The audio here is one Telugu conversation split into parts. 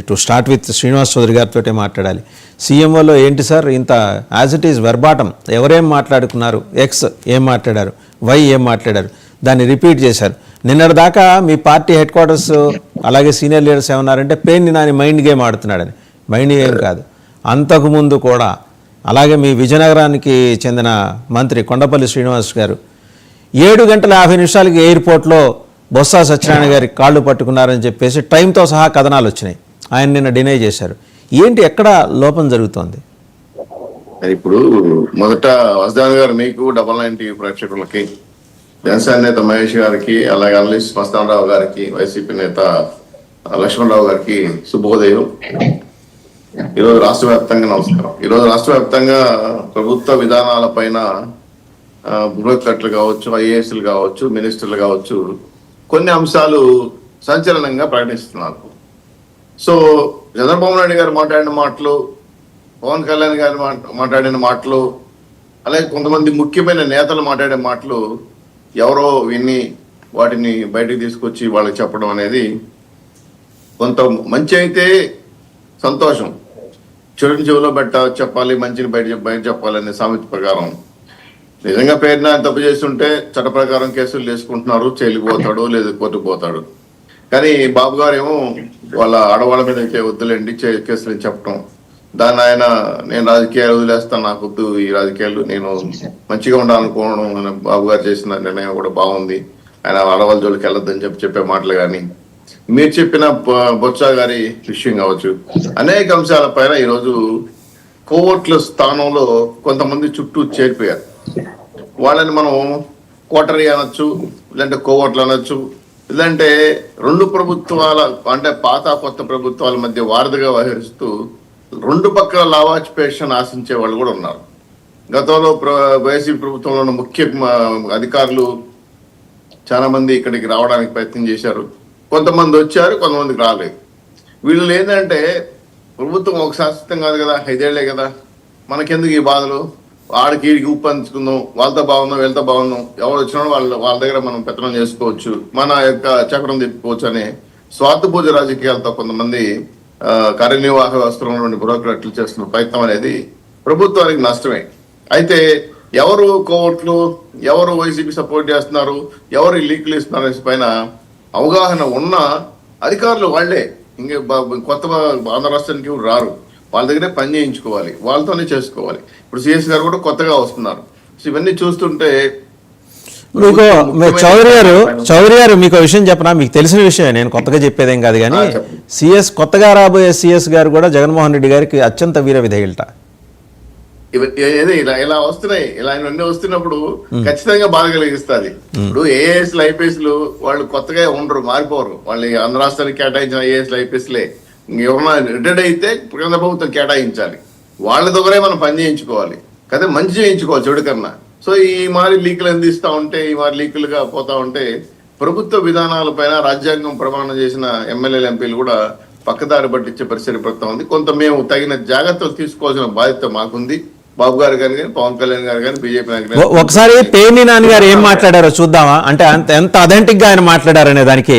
To start with Srinivas Chowdary గారితో మాట్లాడాలి. సీఎంఓలో ఏంటి సార్ ఇంత యాజ్ ఇట్ ఈజ్ వెర్బాటం ఎవరేం మాట్లాడుకున్నారు, ఎక్స్ ఏం మాట్లాడారు, వై ఏం మాట్లాడారు, దాన్ని రిపీట్ చేశారు. నిన్నటి దాకా మీ పార్టీ హెడ్ క్వార్టర్స్ అలాగే సీనియర్ లీడర్స్ ఏమన్నారంటే పేర్ని నాని మైండ్ గేమ్ ఆడుతున్నాడని. మైండ్ గేమ్ కాదు, అంతకుముందు కూడా అలాగే మీ విజయనగరానికి చెందిన మంత్రి కొండపల్లి శ్రీనివాస్ గారు 7:50 ఎయిర్పోర్ట్లో బొత్స సత్యనారాయణ గారి కాళ్ళు పట్టుకున్నారని చెప్పేసి టైంతో సహా కథనాలు వచ్చినాయి. ఆయన నిన్న డినై చేశారు. ఏంటి ఎక్కడ లోపం జరుగుతోంది? ఇప్పుడు మొదట వసుదాన్ గారు మీకు 99 టీవీ ప్రేక్షకులకి, జనసేన నేత మహేష్ గారికి, అలాగే అనలిస్ట్ మస్తానరావు గారికి, వైసీపీ నేత లక్ష్మణరావు గారికి శుభోదయం. ఈరోజు రాష్ట్ర వ్యాప్తంగా నమస్కారం. ఈరోజు రాష్ట్ర వ్యాప్తంగా ప్రభుత్వ విధానాల పైన బ్యూరోక్రాట్లు కావచ్చు, ఐఏఎస్లు కావచ్చు, మినిస్టర్లు కావచ్చు, కొన్ని అంశాలు సంచలనంగా ప్రకటిస్తున్నారు. సో చంద్రబాబు నాయుడు గారు మాట్లాడిన మాటలు, పవన్ కళ్యాణ్ గారు మాట్లాడిన మాటలు, అలాగే కొంతమంది ముఖ్యమైన నేతలు మాట్లాడే మాటలు ఎవరో విని వాటిని బయటకు తీసుకొచ్చి వాళ్ళకి చెప్పడం అనేది కొంత మంచి అయితే సంతోషం. చెడుని చెవిలో చెప్పాలి, మంచిని బయట చెప్పాలనే సామెత ప్రకారం నిజంగా పేరున తప్పు చేస్తుంటే చట్ట ప్రకారం కేసులు వేసుకుంటున్నారు, చెల్లిపోతాడు లేదా కోర్టుకు పోతాడు. కానీ బాబు గారు ఏమో వాళ్ళ ఆడవాళ్ళ మీద అయితే వద్దులేండి కేసులు చెప్పడం, దాన్ని ఆయన నేను రాజకీయాలు వదిలేస్తాను, నాకు వద్దు ఈ రాజకీయాలు, నేను మంచిగా ఉండాలనుకోవడం బాబు గారు చేసిన నిర్ణయం కూడా బాగుంది, ఆయన ఆడవాళ్ళ జోలికి వెళ్ళొద్దని చెప్పే మాటలు కానీ, మీరు చెప్పిన బొత్స గారి విషయం కావచ్చు, అనేక అంశాల పైన ఈరోజు కోవర్ట్ల స్థానంలో కొంతమంది చుట్టూ చేరిపోయారు. వాళ్ళని మనం కోటరీ అనొచ్చు, లేదంటే కోవర్ట్లు అనొచ్చు, లేదంటే రెండు ప్రభుత్వాల అంటే పాత కొత్త ప్రభుత్వాల మధ్య వారధిగా వ్యవహరిస్తూ రెండు పక్కల లావాజ్పేషన్ ఆశించే వాళ్ళు కూడా ఉన్నారు. గతంలో వైసీపీ ప్రభుత్వంలో ఉన్న ముఖ్య అధికారులు చాలా మంది ఇక్కడికి రావడానికి ప్రయత్నం చేశారు. కొంతమంది వచ్చారు, కొంతమందికి రాలేదు. వీళ్ళు ఏంటంటే ప్రభుత్వం ఒక శాశ్వతం కాదు కదా, 5 ఏళ్లే కదా, మనకెందుకు ఈ బాధలు, ఆడికి ఈడికి ఉప్పంచుకుందాం, వాళ్ళతో బాగుందాం వీళ్ళతో బాగుందాం, ఎవరు వచ్చినా వాళ్ళ దగ్గర మనం పెత్తనం చేసుకోవచ్చు, మన యొక్క చక్రం తిప్పుకోవచ్చు అనే స్వార్థపూజ రాజకీయాలతో కొంతమంది కార్యనిర్వాహక వ్యవస్థలో నుండి బ్యూరోక్రాట్లు చేస్తున్న ప్రయత్నం అనేది ప్రభుత్వానికి నష్టమే. అయితే ఎవరు కోర్టులు, ఎవరు వైసీపీ సపోర్ట్ చేస్తున్నారు, ఎవరు లీకులు ఇస్తున్నారు పైన అవగాహన ఉన్న అధికారులు వాళ్లే, ఇంకే కొత్త ఆంధ్ర రాష్ట్రానికి రారు, వాళ్ళ దగ్గరే పని చేయించుకోవాలి, వాళ్ళతోనే చేసుకోవాలి. ఇప్పుడు సిఎస్ గారు కూడా కొత్తగా వస్తున్నారు. సో ఇవన్నీ చూస్తుంటే మీకు చౌదరి గారు మీకు విషయం చెప్పనా, మీకు తెలిసిన విషయం, నేను కొత్తగా చెప్పేదేం కాదు కానీ సిఎస్ కొత్తగా రాబోయే సిఎస్ గారు కూడా జగన్మోహన్ రెడ్డి గారికి అత్యంత వీర విధేయులట. ఇలా వస్తున్నాయి, ఇలా ఇవన్నీ వస్తున్నప్పుడు ఖచ్చితంగా బాధ కలిగిస్తుంది. ఇప్పుడు ఏఎస్లు ఐపీఎస్లు వాళ్ళు కొత్తగా ఉండరు, మారిపోరు. వాళ్ళు ఆంధ్ర రాష్ట్రానికి కేటాయించిన ఏఎస్లు ఐపీఎస్లే ఎవరన్నా రిటైర్డ్ అయితే కేంద్ర ప్రభుత్వం కేటాయించాలి, వాళ్ళ దగ్గరే మనం పని చేయించుకోవాలి కదా, మంచి చేయించుకోవాలి చెడు కన్నా. సో ఈ మారి లీకులు అందిస్తూ ఉంటే, ఈ మారి లీకులుగా పోతా ఉంటే ప్రభుత్వ విధానాలపైన రాజ్యాంగం ప్రమాణం చేసిన ఎమ్మెల్యేలు ఎంపీలు కూడా పక్కదారి పట్టించే పరిస్థితి పడుతూ ఉంది. కొంత మేము తగిన జాగ్రత్తలు తీసుకోవాల్సిన బాధ్యత మాకుంది. బాబు గారు కానీ, పవన్ కళ్యాణ్ గారు కానీ, బీజేపీ నాయకులు. ఒకసారి పేర్ని నాని గారు ఏం మాట్లాడారో చూద్దామా, అంటే ఎంత అథెంటిక్ గా ఆయన మాట్లాడారనే దానికి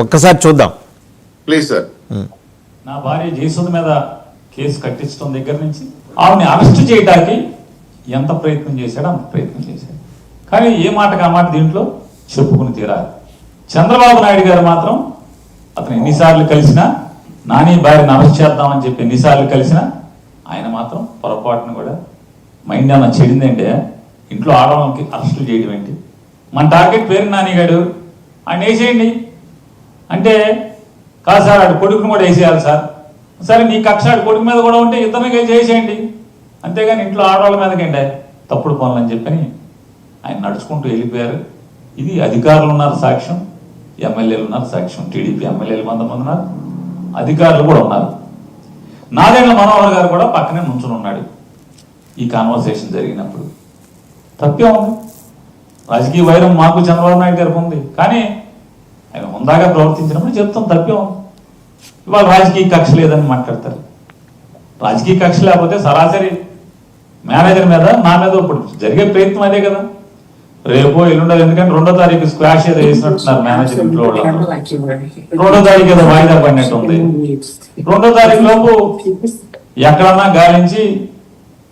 ఒక్కసారి చూద్దాం ప్లీజ్ సార్. నా భార్య జయసుధ మీద కేసు కట్టించడం దగ్గర నుంచి ఆమెని అరెస్ట్ చేయడానికి ఎంత ప్రయత్నం చేశాడో అంత ప్రయత్నం చేశాడు. కానీ ఏ మాటకు ఆ మాట దీంట్లో చెప్పుకుని తీరాలి. చంద్రబాబు నాయుడు గారు మాత్రం అతను ఎన్నిసార్లు కలిసినా, నాని భార్యను అరెస్ట్ చేద్దామని చెప్పి ఎన్నిసార్లు కలిసినా ఆయన మాత్రం పొరపాటును కూడా మైండ్ ఏమన్నా చెడిందంటే ఇంట్లో ఆడవాళ్ళకి అరెస్టులు చేయడం ఏంటి, మన టార్గెట్ పేరు నానిగాడు ఆయన వేసేయండి అంటే, కాదు సార్ ఆడు కొడుకుని కూడా వేసేయాలి సార్, సరే నీ కక్ష ఆడు కొడుకు మీద కూడా ఉంటే ఇద్దరిని కలిసి చేసేయండి, అంతేగాని ఇంట్లో ఆడవాళ్ళ మీదకంటే తప్పుడు పనులు అని చెప్పని ఆయన నడుచుకుంటూ వెళ్ళిపోయారు. ఇది అధికారులు ఉన్నారు సాక్ష్యం, ఎమ్మెల్యేలు ఉన్నారు సాక్ష్యం, టీడీపీ ఎమ్మెల్యేలు 100 మంది ఉన్నారు, అధికారులు కూడా ఉన్నారు. నాదెండ్ల మనోహర్ గారు కూడా పక్కనే నుంచుని ఉన్నాడు ఈ కాన్వర్సేషన్ జరిగినప్పుడు. తప్పే ఉంది, రాజకీయ వైరం మాకు చంద్రబాబు నాయుడు గారికి ఉంది, కానీ ఆయన హుందాగా ప్రవర్తించినప్పుడు చెప్తాం తప్పే ఉంది. ఇవాళ రాజకీయ కక్ష లేదని మాట్లాడతారు. రాజకీయ కక్ష లేకపోతే సరాసరి మేనేజర్ మీద, నా మీద ఇప్పుడు జరిగే ప్రయత్నం అదే కదా. రేపు ఎల్లుండో, ఎందుకంటే 2వ తారీఖు స్క్వాష్ ఏదో వేసినట్టున్నారు మేనేజర్ ఇంట్లో వాళ్ళు. 2వ తారీఖు ఏదో వాయిదా పడినట్టు ఉంది. 2వ తారీఖు లోపు ఎక్కడన్నా గాలించి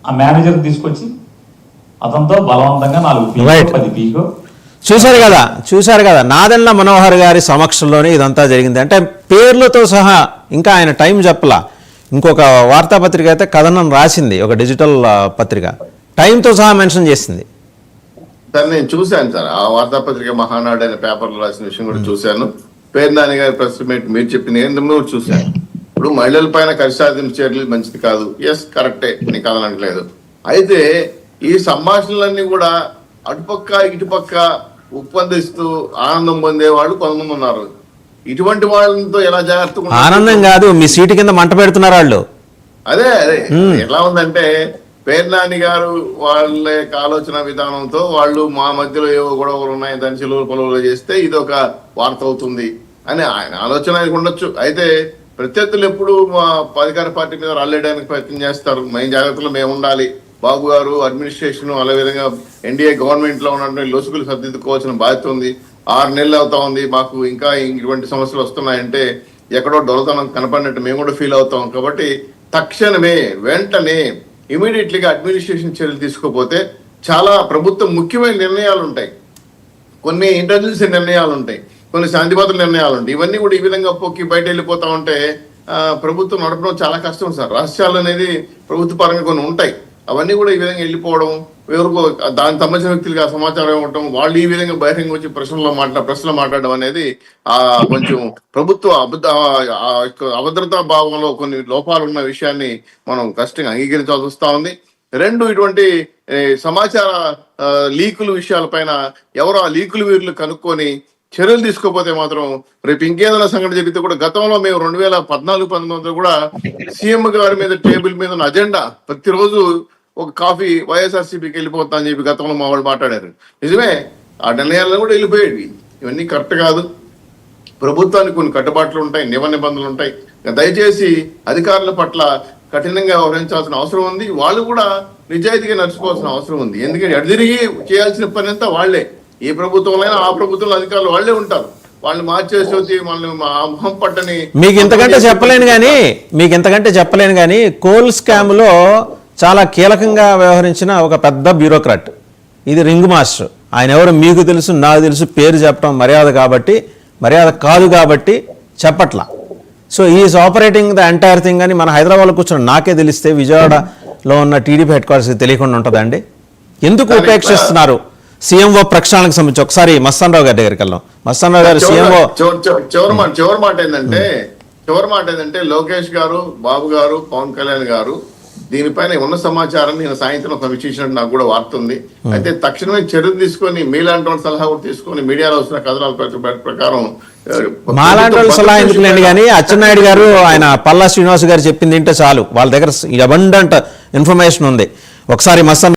ఆ మేనేజర్ తీసుకొచ్చి అతనితో బలవంతంగా 4 పీకో Right. 10 పీకో. చూశారు కదా నాదెండ్ల మనోహర్ గారి సమక్షంలోనే ఇదంతా జరిగింది. అంటే పేర్లతో సహా ఇంకా ఆయన టైం చెప్పలా. ఇంకొక వార్తాపత్రిక అయితే కథనం రాసింది, ఒక డిజిటల్ పత్రిక టైంతో సహా మెన్షన్ చేసింది. సార్ నేను చూశాను సార్, ఆ వార్తాపత్రిక మహానాడు అనే పేపర్లో రాసిన విషయం కూడా చూశాను. పేర్నాని గారి ప్రెస్ మీట్ మీరు చెప్పిన ఏంటో కూడా చూశాను. ఇప్పుడు మహిళల పైన కరిసాధింపు చర్యలు మంచిది కాదు, ఎస్ కరెక్టే, నేను కాదనట్లేదు. అయితే ఈ సంభాషణలన్నీ కూడా అటుపక్క ఇటుపక్క ఒప్పందిస్తూ ఆనందం పొందేవాళ్ళు కొంతమంది ఉన్నారు. ఇటువంటి వాళ్ళతో ఎలా జాగ్రత్తగా ఆనందం కాదు, మీ సీటు కింద మంట పెడుతున్నారు వాళ్ళు. అదే ఎలా ఉందంటే పేర్నాని గారు వాళ్ళ యొక్క ఆలోచన విధానంతో వాళ్ళు మా మధ్యలో ఏవో గొడవలు ఉన్నాయి, దాని చెలువులు పొలవులు చేస్తే ఇది ఒక వార్త అవుతుంది అని ఆయన ఆలోచన ఉండొచ్చు. అయితే ప్రత్యర్థులు ఎప్పుడు మా అధికార పార్టీ మీద రాలేయడానికి ప్రయత్నం చేస్తారు. మేము జాగ్రత్తలో మేము ఉండాలి, బాబు గారు అడ్మినిస్ట్రేషన్ అలా విధంగా ఎన్డీఏ గవర్నమెంట్ లో ఉన్నటువంటి లొసుగులు సర్దిద్దుకోవాల్సిన బాధ్యత ఉంది. 6 నెలలు అవుతా ఉంది, మాకు ఇంకా ఇటువంటి సమస్యలు వస్తున్నాయంటే ఎక్కడో డొలతనం కనపడినట్టు మేము కూడా ఫీల్ అవుతాం. కాబట్టి తక్షణమే వెంటనే ఇమీడియట్లీగా అడ్మినిస్ట్రేషన్ చర్యలు తీసుకోకపోతే చాలా ప్రభుత్వం ముఖ్యమైన నిర్ణయాలు ఉంటాయి, కొన్ని ఇంటెలిజెన్స్ నిర్ణయాలు ఉంటాయి, కొన్ని శాంతి భద్రత నిర్ణయాలు ఉంటాయి. ఇవన్నీ కూడా ఈ విధంగా పొక్కి బయట వెళ్ళిపోతా ఉంటే ప్రభుత్వం నడపడం చాలా కష్టం సార్. రహస్యాలు అనేది ప్రభుత్వ పరంగా కొన్ని ఉంటాయి, అవన్నీ కూడా ఈ విధంగా వెళ్ళిపోవడం, ఎవరికో దానికి సంబంధించిన వ్యక్తులుగా సమాచారం ఇవ్వటం, వాళ్ళు ఈ విధంగా బహిరంగ వచ్చి ప్రశ్నలు మాట్లాడడం అనేది కొంచెం ప్రభుత్వ అభద్రతా భావంలో కొన్ని లోపాలు ఉన్న విషయాన్ని మనం కష్టంగా అంగీకరించాల్సి వస్తా ఉంది. 2 ఇటువంటి సమాచార లీకుల విషయాలపైన ఎవరో ఆ లీకుల వీరులు కనుక్కొని చర్యలు తీసుకోకపోతే మాత్రం రేపు ఇంకేదైనా సంఘటన జరిగితే కూడా, గతంలో మేము 2014-19 కూడా సీఎం గారి మీద టేబుల్ మీద ఉన్న అజెండా ప్రతిరోజు ఒక కాఫీ వైఎస్ఆర్సీపీకి వెళ్ళిపోతా అని చెప్పి గతంలో మా వాళ్ళు మాట్లాడారు. నిజమే, ఆ నిర్ణయాలను కూడా వెళ్ళిపోయేవి. ఇవన్నీ కరెక్ట్ కాదు. ప్రభుత్వానికి కొన్ని కట్టుబాట్లు ఉంటాయి, నిబంధనలు ఉంటాయి. దయచేసి అధికారుల పట్ల కఠినంగా వ్యవహరించాల్సిన అవసరం ఉంది. వాళ్ళు కూడా నిజాయితీగా నడుచుకోవాల్సిన అవసరం ఉంది. ఎందుకంటే ఎడదిరిగి చేయాల్సిన పని అంతా వాళ్లే, ఏ ప్రభుత్వంలో ఆ ప్రభుత్వంలో అధికారులు వాళ్లే ఉంటారు. వాళ్ళు మార్చేసి వాళ్ళని మొహం పట్టని మీకు ఇంతకంటే చెప్పలేను కానీ కోల్ స్కామ్ లో చాలా కీలకంగా వ్యవహరించిన ఒక పెద్ద బ్యూరోక్రాట్, ఇది రింగ్ మాస్టర్. ఆయన ఎవరు మీకు తెలుసు, నాకు తెలుసు, పేరు చెప్పడం మర్యాద కాదు కాబట్టి చెప్పట్లా. So is operating the entire thing అని మన హైదరాబాద్లో కూర్చొని నాకే తెలిస్తే విజయవాడలో ఉన్న టీడీపీ హెడ్ క్వార్టర్స్కి తెలియకుండా ఉంటుందండి? ఎందుకు ఉపేక్షిస్తున్నారు సీఎంఓ ప్రక్షాళనకు సంబంధించి? ఒకసారి మస్తాన్ రావు గారి దగ్గరికి వెళ్దాం. మస్తాన్ రావు గారు సీఎంఓ చివరి మాట ఏంటంటే లోకేష్ గారు, బాబు గారు, పవన్ కళ్యాణ్ గారు దీనిపైన ఉన్న సమాచారం నేను సాయంత్రం సమీక్షించినట్టు నాకు కూడా వార్త ఉంది. అయితే తక్షణమే చర్యలు తీసుకొని మీలాంటి వాళ్ళ సలహా కూడా తీసుకొని మీడియాలో వస్తున్న కథనాల ప్రకారం మాలాంటి వాళ్ళ సలహా ఎందుకులేండి కానీ అచ్చెన్నాయుడు గారు, ఆయన పల్లా శ్రీనివాస్ గారు చెప్పింది ఏంటో చాలు, వాళ్ళ దగ్గర అబండెంట్ ఇన్ఫర్మేషన్ ఉంది. ఒకసారి మస్తాన్